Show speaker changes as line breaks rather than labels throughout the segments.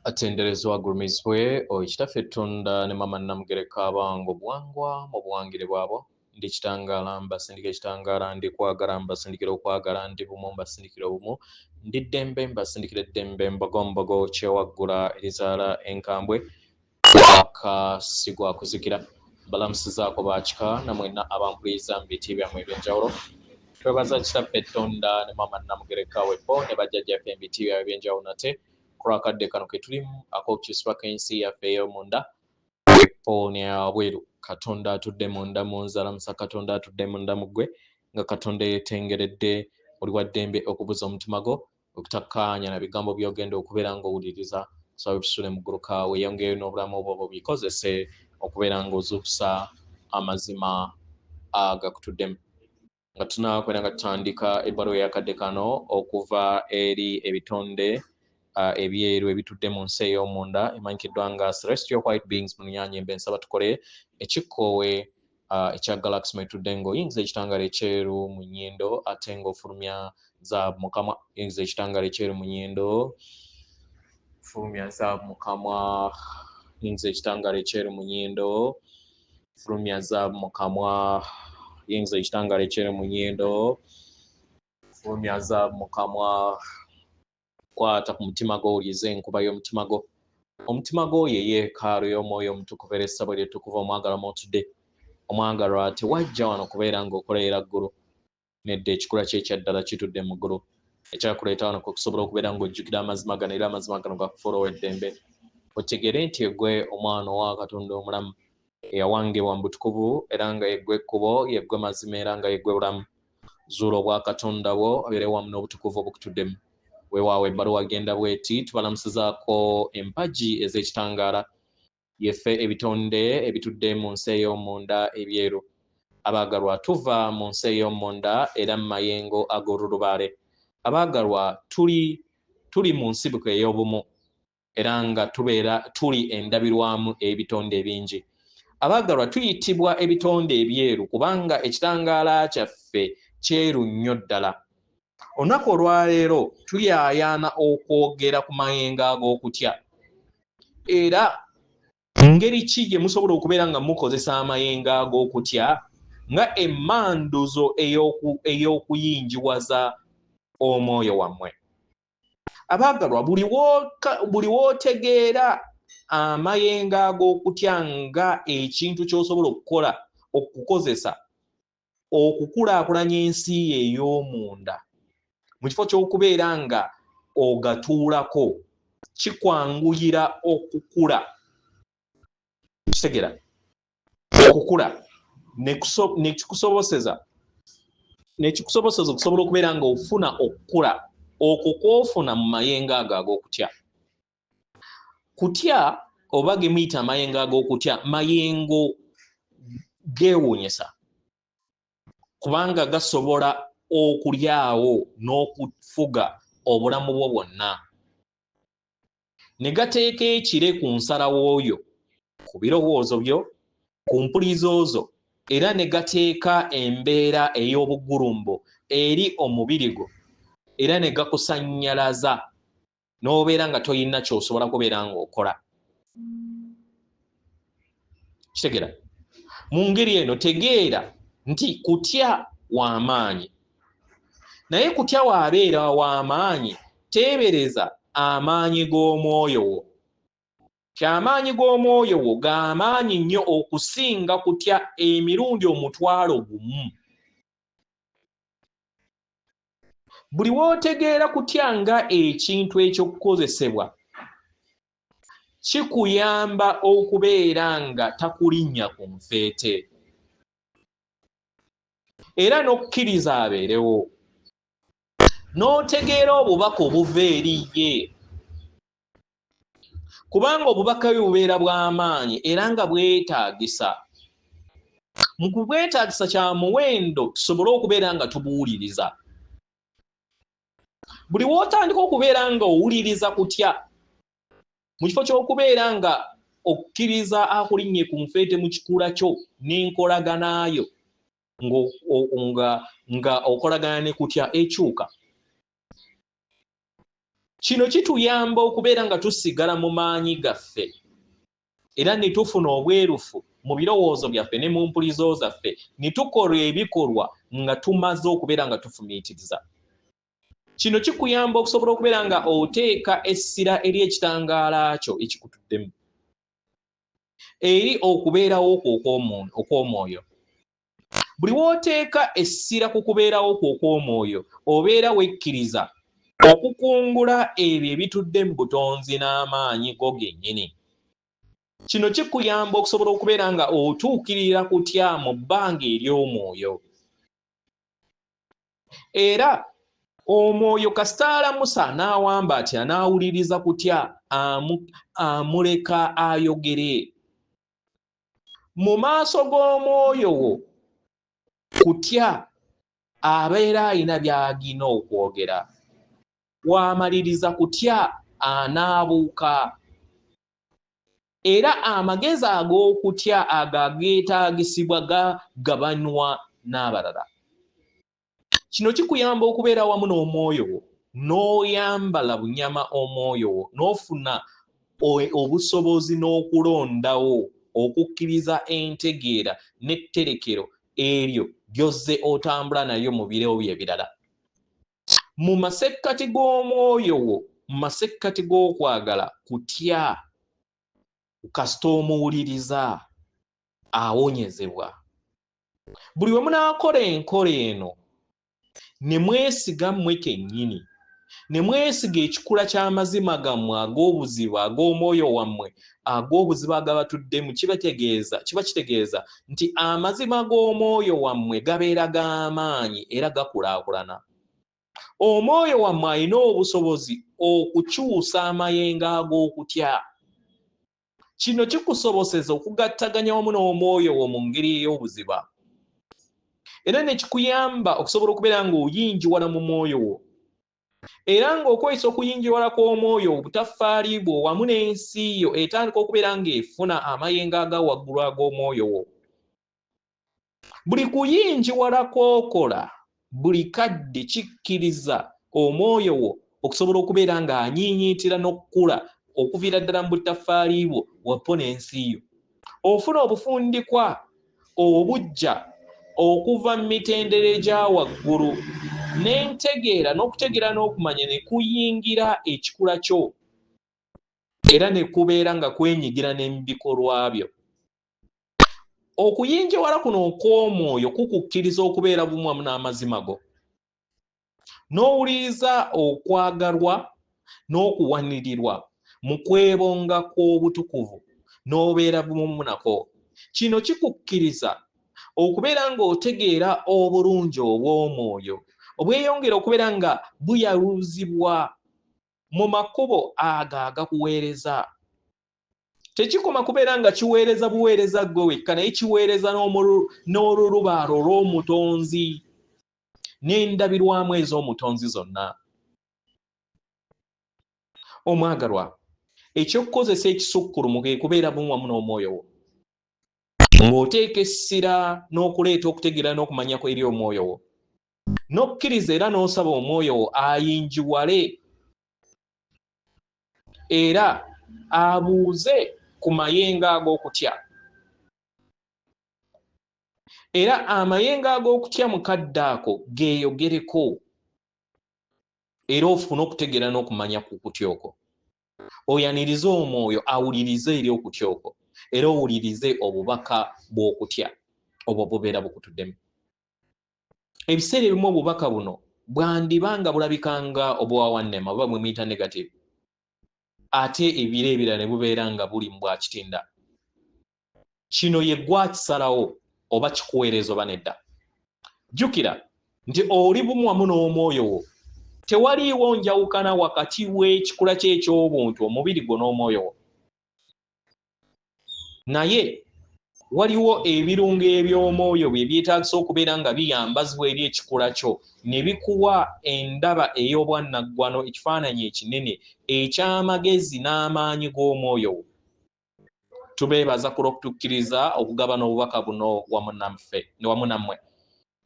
Atenderezwa agulumizibwe ekitaffe Tonda ne Mama Namugereka abango bwangwa mu buwangire bwabo ndi kitangaala mbasindika ekitangaala ndi kwagala mbasindikira okwagala ndi bumu mbasindikira obumu ndi ddembe mbasindikira eddembe mbogombogo kyewaggula erizaala enkambwe akasigwa kuzikira balamusizaako bakika namwenna abankuliza mu biti byammwe ebyenjawulo twebaza kitaffe Tonda ne Mama Namugereka wepo ne bajjajjaffe ebiti byabwe ebyenjawulo nate kurakadde kano ke tulimu ak'okukisibwa k'ensi yaffe ey'omunda wepo ne abweru Katonda atudde munda mu nzalamusa Katonda atudde munda mu ggwe nga Katonda yeetengeredde oli wa ddembe okubuza omutima gwo okutakkaanya na bigambo by'ogenda okubeera ng'owuliriza nsaba bisule mu ggulu kaawe yongeyo n'obulamu obwo bikozese okubeera ng'ozuukusa amazima agakutuddemu nga tunaakwera nga tutandika ebbaluwa ey'akadde kano okuva eri ebitonde ebyeru ebitudde mu nsi ey'omunda emanyikiddwa nga celestial white beings mu lunyanya embe nsaba tukole ekikkoowe ekya galaxy mwetudde ng'oyingiza ekitangaala ekyeru mu nnyindo ate ng'ofulumya zaabu mu kamwa yingiza ekitangaala ekyeru mu nnyindo fulumya zaabu mu kamwa yingiza ekitangaala ekyeru mu nnyindo fulumya zaabu mu kamwa yingiza ekitangaala ekyeru mu nnyindo fulumya zaabu mu kamwa kwata ku mutima gwo owulize enkuba y'omutima gwo omutima gwo ye yeekaalu y'omwoyo omutukuvu era essabo ly'ettukuvu omwagalwa mwotudde omwagalwa tewajja wano kubeera ng'okolerera ggulu nedda ekikula kye ekyaddala kitudde mu ggulu ekyakuleeta wano kusobola okubeera ng'ojjukira amazima gano era amazima gano gakufuula ow'eddembe otegere nti eggwe omwana owa Katonda omulamu eyawangibwa mu butukuvu era nga yeggwe ekkubo yeggwe mazima era nga yeggwe bulamu zuula obwa Katonda bwo obeere wamu n'obutukuvu obukutuddemu weewaawo ebbaluwa genda bweti tubalamusizaako empagi ez'ekitangaala yeffe ebitonde ebitudde mu nsi ey'omunda ebyeru abaagalwa tuva mu nsi ey'omunda era mu mayengo ag'olulubaale abaagalwa tuli mu nsibuko ey'obumu era nga tubeera tuli endabirwamu ebitonde ebingi abaagalwa tuyitibwa ebitonde ebyeru kubanga ekitangaala kyaffe kyeru nnyo ddala olunaku olwaleero tulyayaana okwogera ku mayengo ag'okutya era ngeri ki gye musobola okubeera nga mukozesa amayengo ag'okutya nga emmanduzo ey'okuyingiwaza omwoyo wammwe abaagalwa buli w'otegeera amayengo ag'okutya nga ekintu ky'osobola okukozesa okukulaakulanya ensi ey'omunda mu kifo ky'okubeera nga ogatuulako kikwanguyira okukula kitegera okukula nekikusoboseza okusobola okubeera nga ofuna okukula okwo kw'ofuna mu mayengo ago ag'okutya kutya oba ge muyita amayengo ag'okutya mayengo geewuunyisa kubanga gasobola okulyawo n'okufuga obulamu bwo bwonna ne gateeka ekire ku nsalawo yo ku birowoozo byo ku mpulizzo zo era ne gateeka embeera ey'obugulumbo eri omubiri gwo era ne gakusannyalaza n'obeera nga toyina ky'osobola kubeera ng'okola kitegera mu ngeri eno tegeera nti kutya w'amaanyi naye kutya waabeera w'amaanyi teebereza amaanyi g'omwoyo wo kyamaanyi g'omwoyo wo g'amaanyi nnyo okusinga kutya emirundi 1,000 buli w'otegeera kutya nga ekintu eky'okukozesebwa kikuyamba okubeera nga takulinnya ku nfeete era n'okkiriza abeerewo n'otegeera obubaka obuva eri ye kubanga obubaka bwe bubeera bw'amaanyi era nga bwetaagisa mu kubwetaagisa kya muwendo tusobole okubeera nga tubuwuliriza buli w'otandika okubeera nga owuliriza kutya mu kifo ky'okubeera nga okkiriza akulinnye ku nfeete mu kikula kyo n'enkolaganayo nga okolagana ne kutya ekyuka Kino kituyamba okubeera nga tusigala mu maanyi gaffe era ne tufuna obwerufu mu birowoozo byaffe ne mu mpulizo zaffe ne tukola ebikolwa nga tumaze okubeera nga tufumiitiriza. Kino kikuyamba okusobola okubeera nga oteeka essira eri ekitangaala kyo ekikutuddemu eri okubeerawo okw'omwoyo. Buli w'oteeka essira ku kubeerawo okw'omwoyo obeera wekkiriza okukungula ebyo ebitudde mu butonzi n'amaanyi go gennyini. Kino kikuyamba okusobola okubeera nga otuukirira kutya mu bbanga ery'omwoyo. Era omwoyo kasita alamusa n'awamba atya n'awuliriza kutya amuleka ayogere. Mu maaso g'omwoyo wo kutya abeera alina by'agina okwogera. W'amaliriza kutya anaabuuka. Era amagezi ag'okutya ageetaagisibwa gagabanywa n'abalala. Kino kikuyamba okubeera wamu n'omwoyo wo n'oyambala bunyama omwoyo wo n'ofuna obusobozi n'okulondawo okukkiriza entegeera n'etterekero eryo by'ozze otambula nalyo mu biro byo ebirala. Mu masekkati g'omwoyo wo, mu masekkati g'okwagala kutya kasita omuwuliriza awonyezebwa. Buli we munaakola enkola eno ne mwesiga mmwe kennyini, ne mwesiga ekikula ky'amazima gammwe ag'obuzibu ag'omwoyo wammwe ag'obuzibu agabatuddemu, kiba kitegeeza nti amazima g'omwoyo wammwe gabeera g'amaanyi era gakulaakulana. Omwoyo wammwe alina obusobozi okukyusa amayengo ag'okutya. Kino kikusoboseza okugattaganya wamu n'omwoyo wo mu ngeri ey'obuziba. Era ne kikuyamba okusobola okubeera ng'oyinjiwala mu mwoyo wo. Era ng'okweyisa okuyinjiwala kw'omwoyo obutaffaali bwo wamu n'ensi yo etandika okubeera ng'efuna amayengo aga waggulu ag'omwoyo wo. Buli kuyinjiwala kw'okola, buli kadde kikkiriza omwoyo wo okusobola okubeera ng'anyiinyiitira n'okkula okuviira ddala mu butaffaali bwo wappo n'ensi yo. Ofuna obufundikwa obujja okuva mu mitendera egya waggulu n'entegeera n'okutegeera n'okumanya ne kuyingira ekikula kyo era ne kubeera nga kwenyigira ne mu bikolwa byo. Okuyinjiwala kuno okw'omwoyo kukukkiriza okubeera bumu wamu n'amazima go, n'owuliriza okwagalwa n'okuwanirirwa mu kwebonga kw'obutukuvu n'obeera bumu nako. Kino kikukkiriza okubeera ng'otegeera obulungi obw'omwoyo obweyongera okubeera nga buyaluzibwa mu makubo ago agakuweereza. Tekikoma kubeera nga kiweereza buweereza gwe wekka, naye kiweereza n'olulubaalo lw'omutonzi n'endabirwamu ez'omutonzi zonna. Omwagalwa, ekyokukozesa ekisukkulumu ke kubeera bumu wamu n'omwoyo wo, ng'oteeka essira n'okuleeta okutegeera n'okumanya eri omwoyo wo, n'okkiriza era n'osaba omwoyo wo ayinjiwale era abuuze ku mayengo ag'okutya. Era amayengo ag'okutya mu kadde ako geeyogereko era ofune okutegeera n'okumanya ku kutya okwo. Oyanirize omwoyo awulirize eri okutya okwo era owulirize obubaka bw'okutya obwo bubeera bukutuddemu. Ebiseera ebimu obubaka buno bwandibanga bulabikanga obwawannema oba bwe muyita negative, ate ebiro ebirala ne bubeera nga buli mu bwa kitinda. Kino ye gwakisalawo oba kikuweereza oba nedda. Jjukira nti oli bumu wamu n'omwoyo wo. Tewaliiwo njawukana wakati w'ekikula kye eky'obuntu omubiri gwo n'omwoyo wo. Naye waliwo ebirungo eby'omwoyo bye byetaagisa okubeera nga biyambazibwa eri ekikula kyo ne bikuwa endaba ey'obwannaggwano, ekifaananyi ekinene eky'amagezi n'amaanyi g'omwoyo wo. Tubeebaza ku lw'okutukkiriza okugabana obubaka buno wamu nammwe.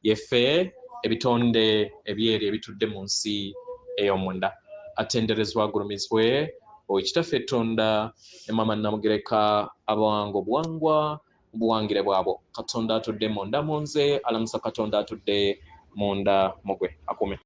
Yeffe ebitonde ebyeru ebitudde mu nsi ey'omunda. atenderezwa agulumizibwe Owekitaffe Tonda ne Maama Namugereka abawango buwangwa buwangire bwabo. Katonda atudde munda mu nze, alamusa Katonda atudde munda mugwe akume.